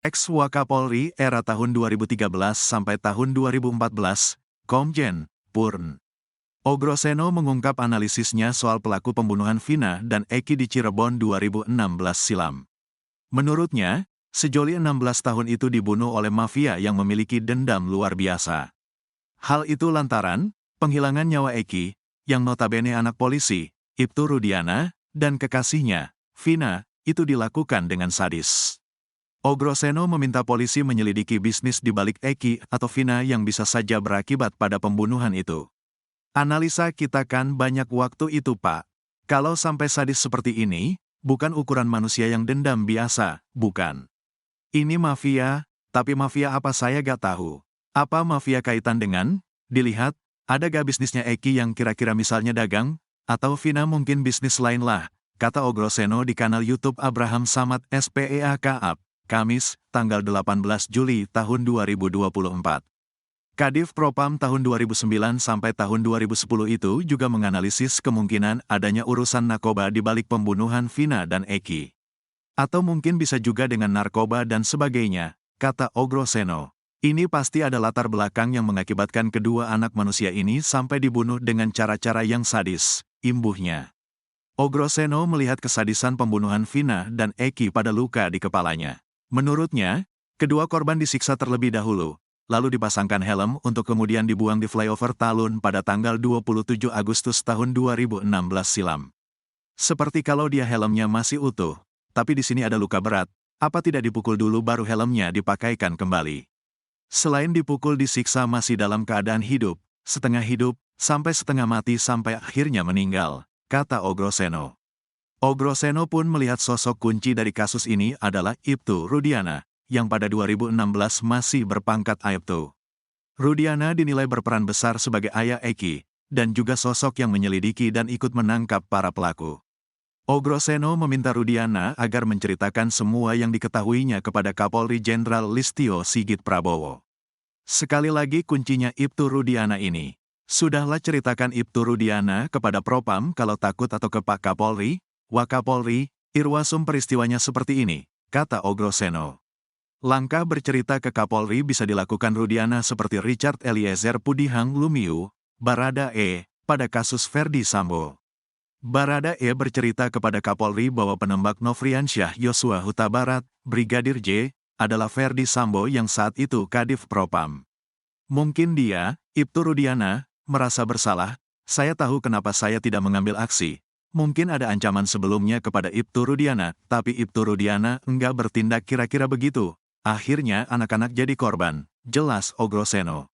Ex-Wakapolri era tahun 2013 sampai tahun 2014, Komjen Purn. Ogroseno mengungkap analisisnya soal pelaku pembunuhan Vina dan Eki di Cirebon 2016 silam. Menurutnya, sejoli 16 tahun itu dibunuh oleh mafia yang memiliki dendam luar biasa. Hal itu lantaran penghilangan nyawa Eki, yang notabene anak polisi, Ibtu Rudiana, dan kekasihnya, Vina, itu dilakukan dengan sadis. Ogroseno meminta polisi menyelidiki bisnis di balik Eki atau Vina yang bisa saja berakibat pada pembunuhan itu. Analisa kita kan banyak waktu itu, Pak. Kalau sampai sadis seperti ini, bukan ukuran manusia yang dendam biasa, bukan. Ini mafia, tapi mafia apa saya gak tahu. Apa mafia kaitan dengan? Dilihat, ada gak bisnisnya Eki yang kira-kira misalnya dagang? Atau Vina mungkin bisnis lain lah, kata Ogroseno di kanal YouTube Abraham Samad SPEAK. Kamis, tanggal 18 Juli tahun 2024. Kadif Propam tahun 2009 sampai tahun 2010 itu juga menganalisis kemungkinan adanya urusan narkoba di balik pembunuhan Vina dan Eki. Atau mungkin bisa juga dengan narkoba dan sebagainya, kata Ogroseno. Ini pasti ada latar belakang yang mengakibatkan kedua anak manusia ini sampai dibunuh dengan cara-cara yang sadis, imbuhnya. Ogroseno melihat kesadisan pembunuhan Vina dan Eki pada luka di kepalanya. Menurutnya, kedua korban disiksa terlebih dahulu, lalu dipasangkan helm untuk kemudian dibuang di flyover Talun pada tanggal 27 Agustus tahun 2016 silam. Seperti kalau dia helmnya masih utuh, tapi di sini ada luka berat, apa tidak dipukul dulu baru helmnya dipakaikan kembali? Selain dipukul disiksa masih dalam keadaan hidup, sampai setengah mati sampai akhirnya meninggal, kata Ogroseno. Ogroseno pun melihat sosok kunci dari kasus ini adalah Ibtu Rudiana, yang pada 2016 masih berpangkat Aibtu. Rudiana dinilai berperan besar sebagai ayah Eki, dan juga sosok yang menyelidiki dan ikut menangkap para pelaku. Ogroseno meminta Rudiana agar menceritakan semua yang diketahuinya kepada Kapolri Jenderal Listio Sigit Prabowo. Sekali lagi kuncinya Ibtu Rudiana ini. Sudahlah ceritakan Ibtu Rudiana kepada Propam kalau takut atau ke Pak Kapolri, Wakapolri, Irwasum peristiwanya seperti ini, kata Ogroseno. Langkah bercerita ke Kapolri bisa dilakukan Rudiana seperti Richard Eliezer Pudihang Lumiu, Baradae, pada kasus Ferdi Sambo. Baradae bercerita kepada Kapolri bahwa penembak Nofriansyah Yosua Huta Barat, Brigadir J, adalah Ferdi Sambo yang saat itu Kadif Propam. Mungkin dia, Ibtu Rudiana, merasa bersalah, saya tahu kenapa saya tidak mengambil aksi. Mungkin ada ancaman sebelumnya kepada Ibtu Rudiana, tapi Ibtu Rudiana enggak bertindak kira-kira begitu. Akhirnya anak-anak jadi korban, jelas Ogroseno.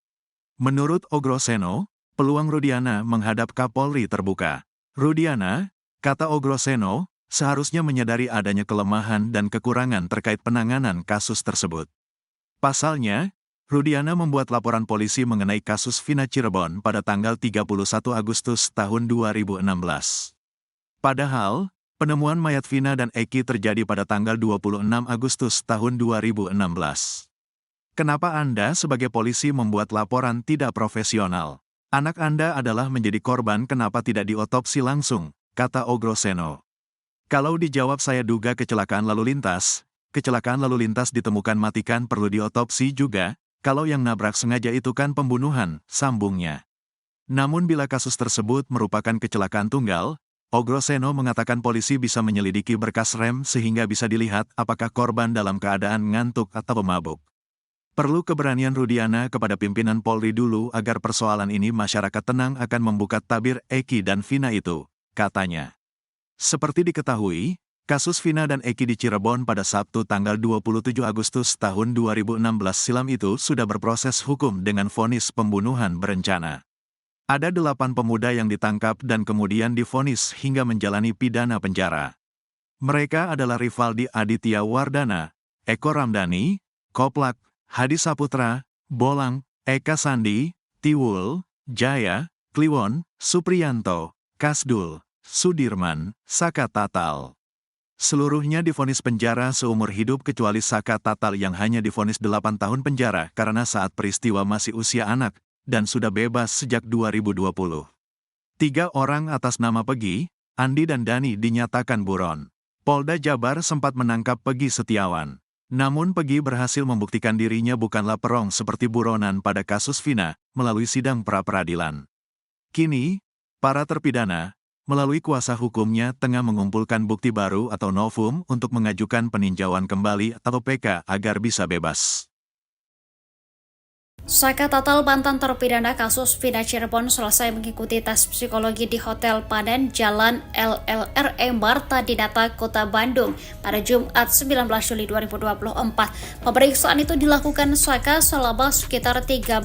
Menurut Ogroseno, peluang Rudiana menghadap Kapolri terbuka. Rudiana, kata Ogroseno, seharusnya menyadari adanya kelemahan dan kekurangan terkait penanganan kasus tersebut. Pasalnya, Rudiana membuat laporan polisi mengenai kasus Vina Cirebon pada tanggal 31 Agustus tahun 2016. Padahal, penemuan mayat Vina dan Eki terjadi pada tanggal 26 Agustus tahun 2016. Kenapa Anda sebagai polisi membuat laporan tidak profesional? Anak Anda adalah menjadi korban, kenapa tidak diotopsi langsung, kata Ogroseno. Kalau dijawab saya duga kecelakaan lalu lintas ditemukan matikan perlu diotopsi juga, kalau yang nabrak sengaja itu kan pembunuhan, sambungnya. Namun bila kasus tersebut merupakan kecelakaan tunggal, Ogroseno mengatakan polisi bisa menyelidiki berkas rem sehingga bisa dilihat apakah korban dalam keadaan ngantuk atau pemabuk. Perlu keberanian Rudiana kepada pimpinan Polri dulu agar persoalan ini masyarakat tenang akan membuka tabir Eki dan Vina itu, katanya. Seperti diketahui, kasus Vina dan Eki di Cirebon pada Sabtu tanggal 27 Agustus tahun 2016 silam itu sudah berproses hukum dengan vonis pembunuhan berencana. Ada 8 pemuda yang ditangkap dan kemudian divonis hingga menjalani pidana penjara. Mereka adalah Rivaldi Aditya Wardana, Eko Ramdhani, Koplak, Hadi Saputra, Bolang, Eka Sandi, Tiwul, Jaya, Kliwon, Supriyanto, Kasdul, Sudirman, Saka Tatal. Seluruhnya divonis penjara seumur hidup kecuali Saka Tatal yang hanya divonis 8 tahun penjara karena saat peristiwa masih usia anak, dan sudah bebas sejak 2020. 3 orang atas nama Pegi, Andi dan Dani dinyatakan buron. Polda Jabar sempat menangkap Pegi Setiawan. Namun Peggy berhasil membuktikan dirinya bukanlah perong seperti buronan pada kasus Vina melalui sidang pra-peradilan. Kini, para terpidana, melalui kuasa hukumnya tengah mengumpulkan bukti baru atau novum untuk mengajukan peninjauan kembali atau PK agar bisa bebas. Saka total mantan terpidana kasus Vina Cirebon selesai mengikuti tes psikologi di Hotel Padan Jalan LLRE Marta Dinata, Kota Bandung pada Jumat 19 Juli 2024. Pemeriksaan itu dilakukan Saka selama sekitar 13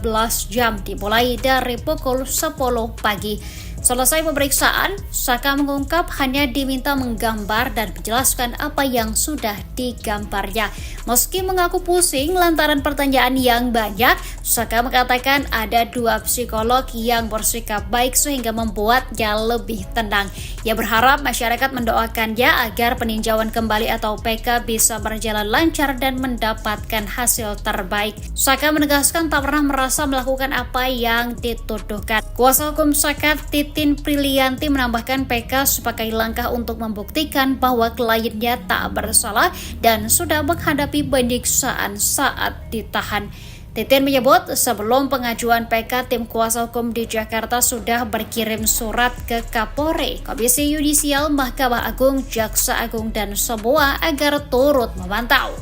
jam dimulai dari pukul 10 pagi. Selesai pemeriksaan, Saka mengungkap hanya diminta menggambar dan menjelaskan apa yang sudah digambarnya. Meski mengaku pusing lantaran pertanyaan yang banyak, Saka mengatakan ada 2 psikolog yang bersikap baik sehingga membuatnya lebih tenang. Ia berharap masyarakat mendoakannya agar peninjauan kembali atau PK bisa berjalan lancar dan mendapatkan hasil terbaik. Saka menegaskan tak pernah merasa melakukan apa yang dituduhkan. Kuasa hukum Saka, Titin Prilianti, menambahkan PK sebagai langkah untuk membuktikan bahwa kliennya tak bersalah dan sudah menghadapi penyiksaan saat ditahan. Titin menyebut sebelum pengajuan PK, tim kuasa hukum di Jakarta sudah berkirim surat ke Kapolri, Komisi Yudisial, Mahkamah Agung, Jaksa Agung, dan semua agar turut memantau.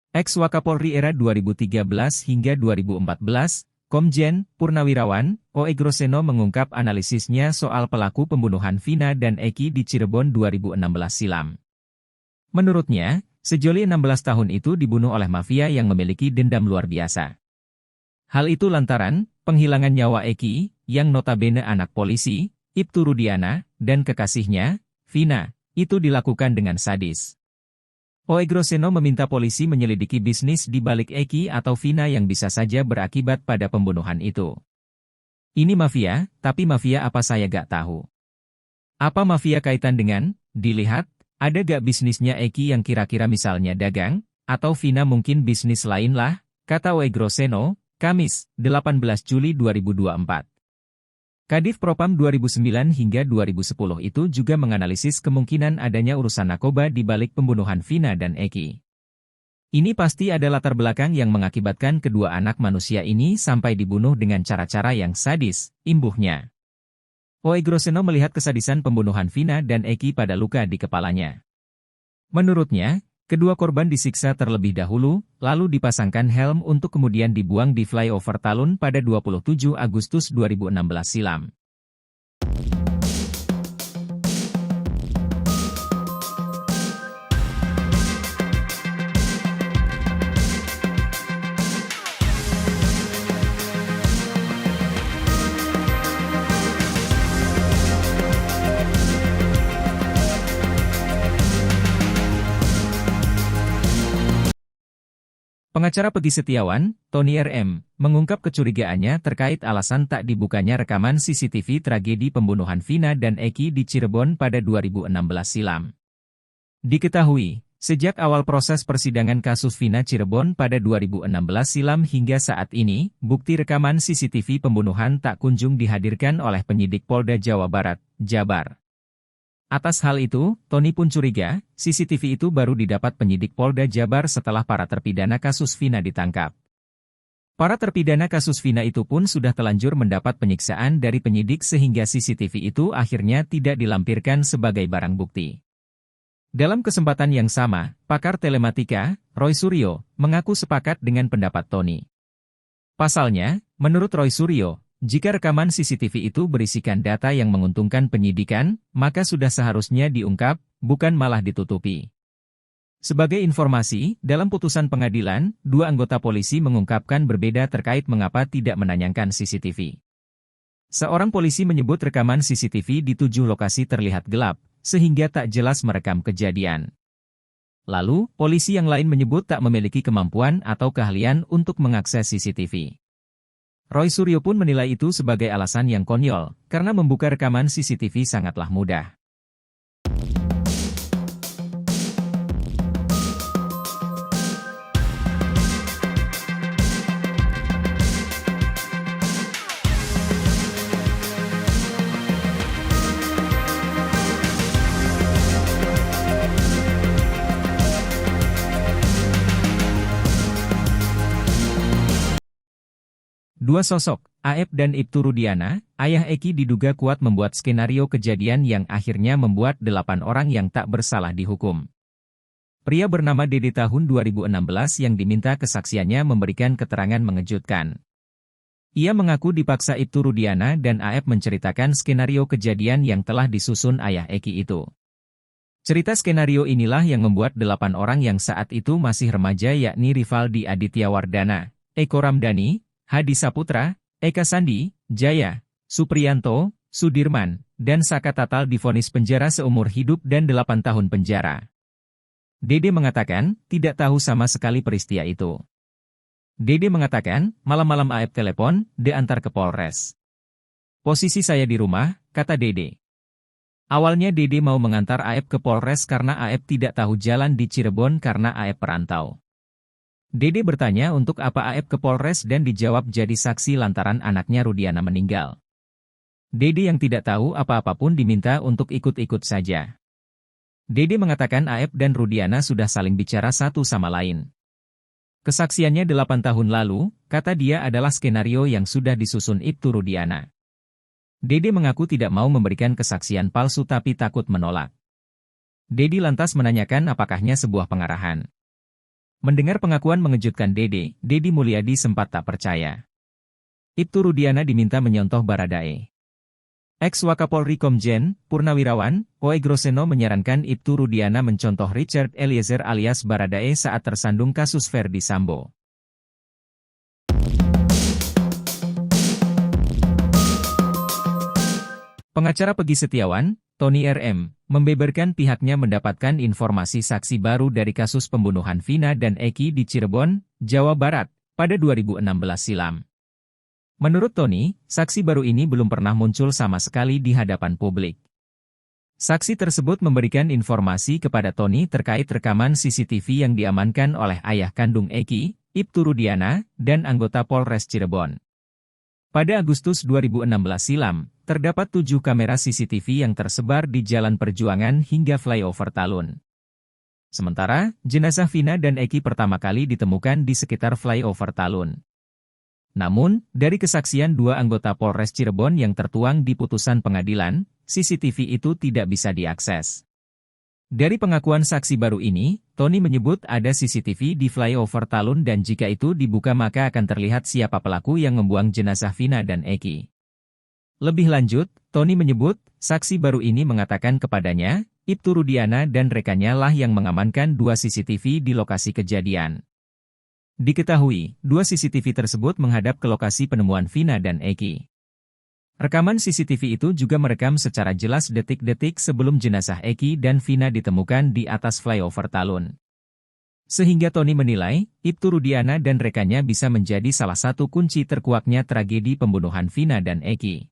Ex-Wakapolri era 2013 hingga 2014, Komjen Purnawirawan O.E. Groseno mengungkap analisisnya soal pelaku pembunuhan Vina dan Eki di Cirebon 2016 silam. Menurutnya, sejoli 16 tahun itu dibunuh oleh mafia yang memiliki dendam luar biasa. Hal itu lantaran penghilangan nyawa Eki, yang notabene anak polisi, Ibtu Rudiana, dan kekasihnya, Vina, itu dilakukan dengan sadis. O.E. Groseno meminta polisi menyelidiki bisnis di balik Eki atau Vina yang bisa saja berakibat pada pembunuhan itu. Ini mafia, tapi mafia apa saya gak tahu. Apa mafia kaitan dengan, dilihat, ada gak bisnisnya Eki yang kira-kira misalnya dagang, atau Vina mungkin bisnis lain lah, kata O.E. Groseno, Kamis, 18 Juli 2024. Kadif Propam 2009 hingga 2010 itu juga menganalisis kemungkinan adanya urusan narkoba di balik pembunuhan Vina dan Eki. Ini pasti ada latar belakang yang mengakibatkan kedua anak manusia ini sampai dibunuh dengan cara-cara yang sadis, imbuhnya. O.E. Groseno melihat kesadisan pembunuhan Vina dan Eki pada luka di kepalanya. Menurutnya, kedua korban disiksa terlebih dahulu, lalu dipasangkan helm untuk kemudian dibuang di flyover Talun pada 27 Agustus 2016 silam. Pengacara Peggy Setiawan, Tony RM, mengungkap kecurigaannya terkait alasan tak dibukanya rekaman CCTV tragedi pembunuhan Vina dan Eki di Cirebon pada 2016 silam. Diketahui, sejak awal proses persidangan kasus Vina Cirebon pada 2016 silam hingga saat ini, bukti rekaman CCTV pembunuhan tak kunjung dihadirkan oleh penyidik Polda Jawa Barat, Jabar. Atas hal itu, Tony pun curiga, CCTV itu baru didapat penyidik Polda Jabar setelah para terpidana kasus Vina ditangkap. Para terpidana kasus Vina itu pun sudah telanjur mendapat penyiksaan dari penyidik sehingga CCTV itu akhirnya tidak dilampirkan sebagai barang bukti. Dalam kesempatan yang sama, pakar telematika, Roy Suryo, mengaku sepakat dengan pendapat Tony. Pasalnya, menurut Roy Suryo, jika rekaman CCTV itu berisikan data yang menguntungkan penyidikan, maka sudah seharusnya diungkap, bukan malah ditutupi. Sebagai informasi, dalam putusan pengadilan, 2 anggota polisi mengungkapkan berbeda terkait mengapa tidak menayangkan CCTV. Seorang polisi menyebut rekaman CCTV di 7 lokasi terlihat gelap, sehingga tak jelas merekam kejadian. Lalu, polisi yang lain menyebut tak memiliki kemampuan atau keahlian untuk mengakses CCTV. Roy Suryo pun menilai itu sebagai alasan yang konyol, karena membuka rekaman CCTV sangatlah mudah. Dua sosok, Aep dan Ibtu Rudiana, ayah Eki diduga kuat membuat skenario kejadian yang akhirnya membuat 8 orang yang tak bersalah dihukum. Pria bernama Dede tahun 2016 yang diminta kesaksiannya memberikan keterangan mengejutkan. Ia mengaku dipaksa Ibtu Rudiana dan Aep menceritakan skenario kejadian yang telah disusun ayah Eki itu. Cerita skenario inilah yang membuat 8 orang yang saat itu masih remaja yakni Rivaldi Aditya Wardana, Eko Ramdhani, Hadi Saputra, Eka Sandi, Jaya, Supriyanto, Sudirman, dan Saka Tatal divonis penjara seumur hidup dan 8 tahun penjara. Dede mengatakan, tidak tahu sama sekali peristiwa itu. Dede mengatakan, malam-malam Aep telepon, diantar ke Polres. Posisi saya di rumah, kata Dede. Awalnya Dede mau mengantar Aep ke Polres karena Aep tidak tahu jalan di Cirebon karena Aep perantau. Dede bertanya untuk apa Aep ke Polres dan dijawab jadi saksi lantaran anaknya Rudiana meninggal. Dede yang tidak tahu apa-apa pun diminta untuk ikut-ikut saja. Dede mengatakan Aep dan Rudiana sudah saling bicara satu sama lain. Kesaksiannya 8 tahun lalu, kata dia adalah skenario yang sudah disusun Ibtu Rudiana. Dede mengaku tidak mau memberikan kesaksian palsu tapi takut menolak. Dede lantas menanyakan apakahnya sebuah pengarahan. Mendengar pengakuan mengejutkan Dede, Dedi Mulyadi sempat tak percaya. Ibtu Rudiana diminta menyontoh Baradae. Ex-Wakapolri Komjen, Purnawirawan, Oe Groseno menyarankan Ibtu Rudiana mencontoh Richard Eliezer alias Baradae saat tersandung kasus Verdi Sambo. Pengacara Peggy Setiawan, Tony RM, membeberkan pihaknya mendapatkan informasi saksi baru dari kasus pembunuhan Vina dan Eki di Cirebon, Jawa Barat, pada 2016 silam. Menurut Tony, saksi baru ini belum pernah muncul sama sekali di hadapan publik. Saksi tersebut memberikan informasi kepada Tony terkait rekaman CCTV yang diamankan oleh ayah kandung Eki, Ibtu Rudiana, dan anggota Polres Cirebon. Pada Agustus 2016 silam, terdapat 7 kamera CCTV yang tersebar di Jalan Perjuangan hingga flyover Talun. Sementara, jenazah Vina dan Eki pertama kali ditemukan di sekitar flyover Talun. Namun, dari kesaksian 2 anggota Polres Cirebon yang tertuang di putusan pengadilan, CCTV itu tidak bisa diakses. Dari pengakuan saksi baru ini, Tony menyebut ada CCTV di flyover Talun dan jika itu dibuka maka akan terlihat siapa pelaku yang membuang jenazah Vina dan Eki. Lebih lanjut, Tony menyebut, saksi baru ini mengatakan kepadanya, Ibtu Rudiana dan rekannya lah yang mengamankan 2 CCTV di lokasi kejadian. Diketahui, 2 CCTV tersebut menghadap ke lokasi penemuan Vina dan Eki. Rekaman CCTV itu juga merekam secara jelas detik-detik sebelum jenazah Eki dan Vina ditemukan di atas flyover Talun. Sehingga Tony menilai, Ibtu Rudiana dan rekannya bisa menjadi salah satu kunci terkuaknya tragedi pembunuhan Vina dan Eki.